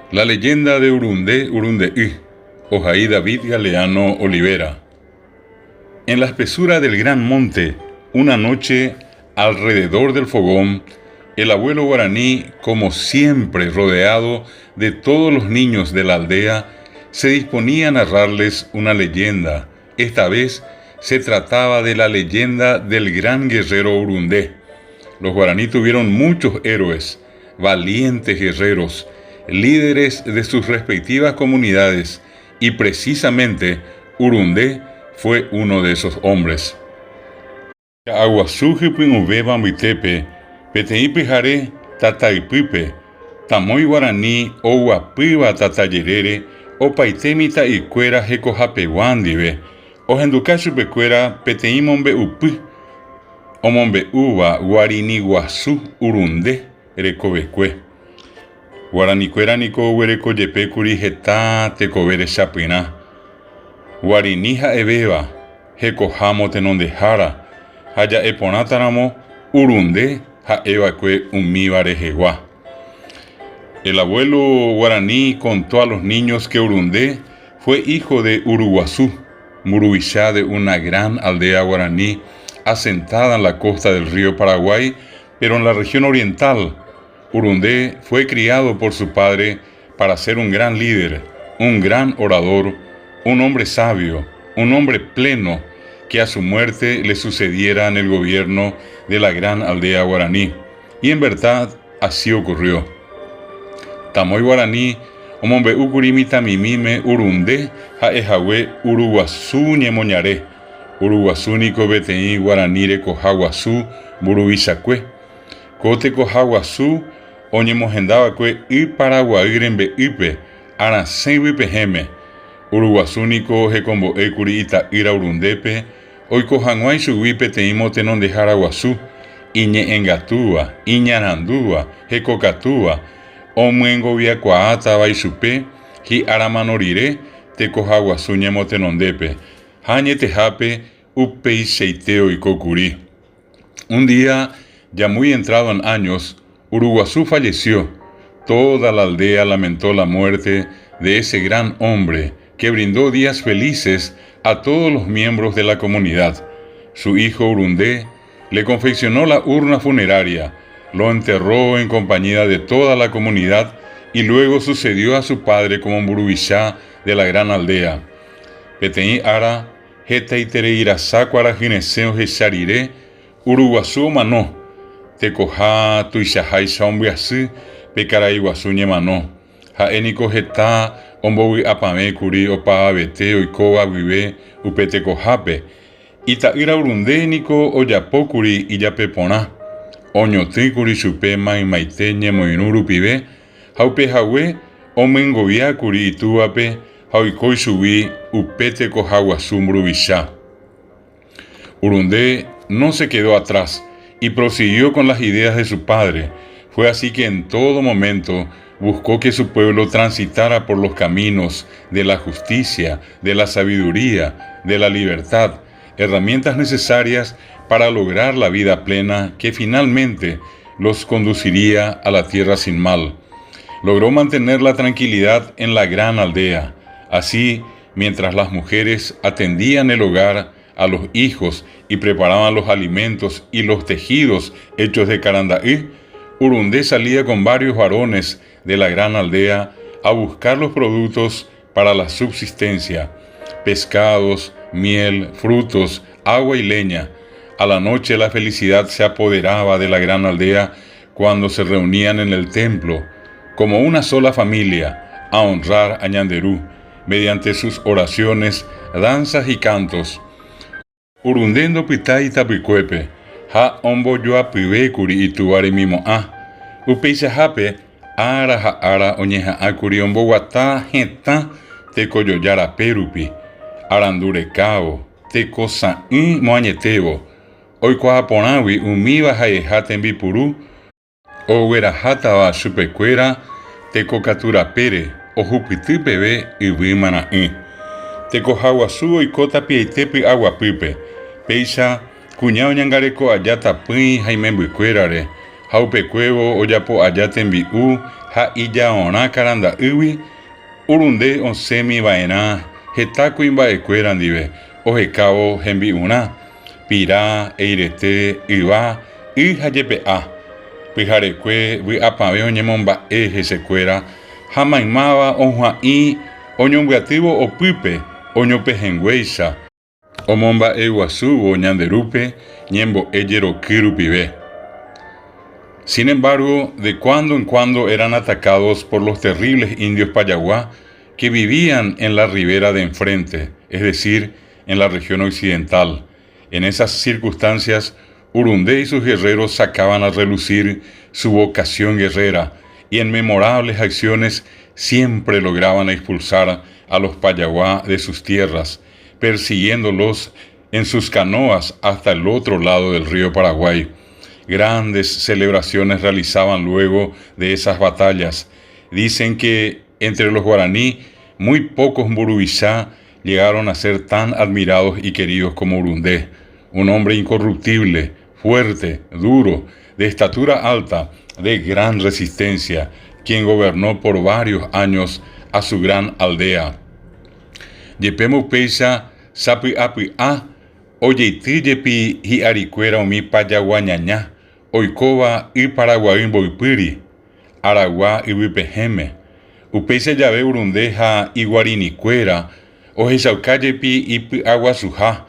La leyenda de Urundé, Urundeí, Ojaí David Galeano Olivera. En la espesura del gran monte, una noche, alrededor del fogón, el abuelo guaraní, como siempre rodeado de todos los niños de la aldea, se disponía a narrarles una leyenda. Esta vez se trataba de la leyenda del gran guerrero Urundé. Los guaraní tuvieron muchos héroes, valientes guerreros, líderes de sus respectivas comunidades, y precisamente Urundé fue uno de esos hombres. Aguasuji pinubeba mitepe, peteipe jare tataipipe, tamoy guaraní o guapiba tatayerere, o paitemita icuera jecojapeguandive, o henducachu pecuera peteimombe upi, o mombe uva guarini guasú Urundé recovecue. Guaranicuera nico huereco yepecuri jeta tecovere chapina. Guarinija ebeba, jecojamo tenondejara, haya eponataramo Urundé ja evacue umíbare jegua. El abuelo guaraní contó a los niños que Urundé fue hijo de Uruguazú, Murubishá, de una gran aldea guaraní asentada en la costa del río Paraguay, pero en la región oriental. Urundé fue criado por su padre para ser un gran líder, un gran orador, un hombre sabio, un hombre pleno, que a su muerte le sucediera en el gobierno de la gran aldea guaraní. Y en verdad así ocurrió. Tamoy guaraní, omombe ucurimita mimime Urundé, ja ejawe Uruguazú ñemoñaré, Uruguazúnico beteí guaranire cojaguazú, burubisacue, cote cojaguazú, oñemogendabacue y paraguairembe ipe, arasenbe pejeme, Uruguazúnico jecombo ecuri itaira Urundépe, oikojanguay suguipe teimo tenon de jaraguazú, iñe engatúa, iñarandúa, jecocatúa, omuengovia cuaata baisupe, ji aramanorire, tecojaguazú ñemotenondepe, jañe tejape, upei seiteo y cocuri. Un día, ya muy entrado en años, Uruguazú falleció. Toda la aldea lamentó la muerte de ese gran hombre que brindó días felices a todos los miembros de la comunidad. Su hijo Urundé le confeccionó la urna funeraria, lo enterró en compañía de toda la comunidad y luego sucedió a su padre como Murubishá de la gran aldea. Peteí ara, jetaitere irasá cuarajineseo jechariré, Uruguazú manó, tecoja tuixajai shaombiasí, pecaraiguazú ñemanó, jaénico jetá, ombowi apame curi opa abete oikova vive upetecojape, itaira Urundénico oyapócuri iyapeponá, oñotí chupe maimaite ñemoinuru pibe, jaupejawe omengoviácuri itúvape, jaoikói chugui upetecojaguazú Murubishá. Urundé no se quedó atrás y prosiguió con las ideas de su padre. Fue así que en todo momento buscó que su pueblo transitara por los caminos de la justicia, de la sabiduría, de la libertad, herramientas necesarias para lograr la vida plena que finalmente los conduciría a la tierra sin mal. Logró mantener la tranquilidad en la gran aldea. Así, mientras las mujeres atendían el hogar, a los hijos y preparaban los alimentos y los tejidos hechos de carandaí, Urundé salía con varios varones de la gran aldea a buscar los productos para la subsistencia: pescados, miel, frutos, agua y leña. A la noche la felicidad se apoderaba de la gran aldea cuando se reunían en el templo, como una sola familia, a honrar a Ñanderú, mediante sus oraciones, danzas y cantos. Urundendo pitai tapicuepe, ha ombo yoa pibecuri ituare mimo upeisa jape, ara oñeja akuri ombo guata jeta tecoyoyara perupi, arandurecao, tecosa moañetebo, oikoaponawi umiva jaeja tembipuru, oguerajatava chupecuera, tecocatura pere, ojupitipebe ibimana tecojaguazú oikota pieitepi aguapipe, peisa cuñao ñangareko ajata py jaimembykuérare, ha upekuévo ojapo'aja tembi'u ha ijaorã karanda'ýgui Urunde osẽmiva'erã heta kuimba'ekuéra ndive ohekávo hembi'urã pira, eirete, yva, y ha jepe'a pyharekue vy'apavẽ oñemomba'e hesekuéra ha maimáva ohu'ãi oñombyatývo opýpe oñopehenguéicha omomba'eguasúvo ñande rúpe ñembo'e jeroky rupive. Sin embargo, de cuando en cuando eran atacados por los terribles indios Payaguá que vivían en la ribera de enfrente, es decir, en la región occidental. En esas circunstancias, Urundé y sus guerreros sacaban a relucir su vocación guerrera y en memorables acciones siempre lograban expulsar a los Payaguá de sus tierras, persiguiéndolos en sus canoas hasta el otro lado del río Paraguay. Grandes celebraciones realizaban luego de esas batallas. Dicen que entre los guaraní muy pocos Mburubishá llegaron a ser tan admirados y queridos como Urundé, un hombre incorruptible, fuerte, duro, de estatura alta, de gran resistencia, quien gobernó por varios años a su gran aldea. Yepemu peisa sapi api a oyeity jepi hi'arikuéra umi Payaguañaña oikóva y Paraguay mboypýri Aragua yvypehéme upéicha jave Urundé ha iguarinikuéra ohechauka jepi ipy'aguasuha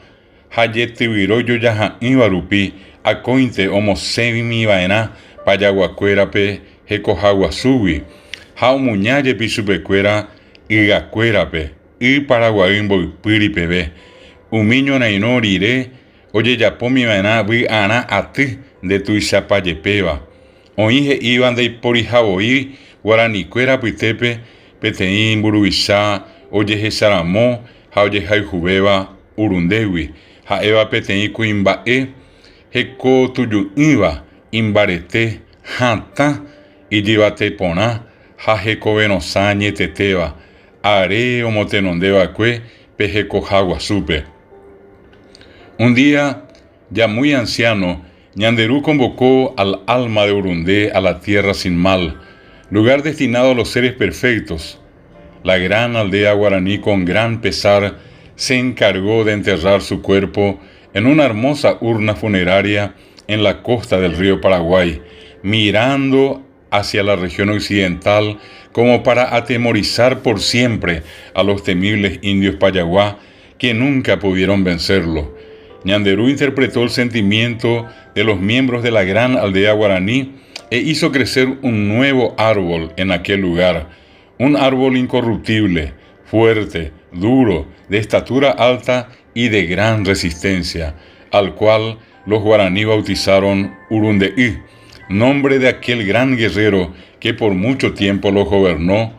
ha jetyvyrõ jojaha'ỹva rupi akóinte omosẽmiva'erã Payaguakuérape hekohaguasúgui ha omuña jepi chupekuéra ygakuérape y Paraguay mboypýri peve umi ñorairõ rire ojejapomiva'erã vy'arã aty nde tuichapajepéva. Oĩ he'íva ndaiporihavoí guaranikuéra apytépe peteĩ Mburuvishá ojehecharamo ha ojehayhuvéva Urundégui ha'éva peteĩ kuimba'e hekotuju'ỹva imbarete hatã ijyvate porã ha hekoverõsa ñetetéva are omotenondeva'ekue pe hekohaguasúpe. Un día, ya muy anciano, Ñanderú convocó al alma de Urundé a la tierra sin mal, lugar destinado a los seres perfectos. La gran aldea guaraní con gran pesar se encargó de enterrar su cuerpo en una hermosa urna funeraria en la costa del río Paraguay, mirando hacia la región occidental como para atemorizar por siempre a los temibles indios Payaguá que nunca pudieron vencerlo. Ñanderú interpretó el sentimiento de los miembros de la gran aldea guaraní e hizo crecer un nuevo árbol en aquel lugar, un árbol incorruptible, fuerte, duro, de estatura alta y de gran resistencia, al cual los guaraní bautizaron Urundeí, nombre de aquel gran guerrero que por mucho tiempo los gobernó.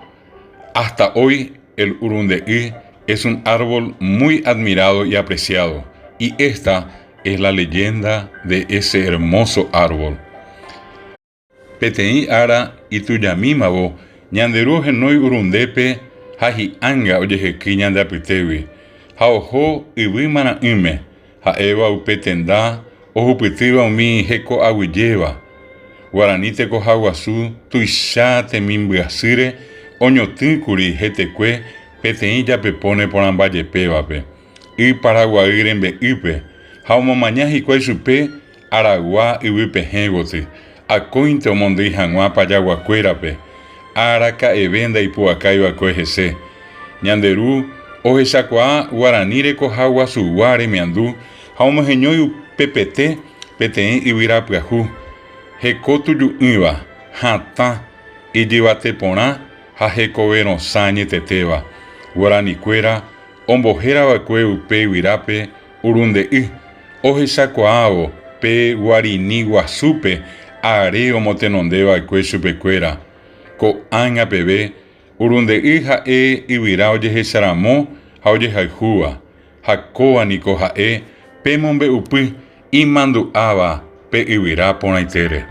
Hasta hoy el Urundeí es un árbol muy admirado y apreciado, y esta es la leyenda de ese hermoso árbol. Peteĩ ára itujamímavo Ñanderú henói Urundépe ha hi'ãnga ojeheky ñande apytégui ha oho yvy mara'ỹme ha'éva upe tenda ohupytýva umi heko'aguyéva. Guaraní tekohaguasu tuicha temimbyasýre oñotỹkuri hetekue peteĩ japepóne porãmbajepévape y Paraguay rembe'ýpe ha omomaña hikuái chupe Aragua yvypehe goty akóinte omondýi hag̃ua Payaguakuérape araka'eve ndaipu'akáiva'ekue hese. Ñanderú ohechakuaa Guaraní rekohaguasugua remiandu ha omoheñói upepete peteĩ yvyrapyahu hekotuju'ỹva hatã ijyvate porã ha hekoverõsa ñetetéva. Guaranikuéra ombohérava'ekue upe yvyrápe Urunde'y ohechakuaávo pe Guarini guasúpe are omotenondeva'ekue chupekuéra. Ko'ág̃a peve Urunde'y ha'e yvyra ojehecharamo ha ojehayhúva ha kóvaniko ha'e pe mombe'upy imandu'áva pe yvyra porãitere.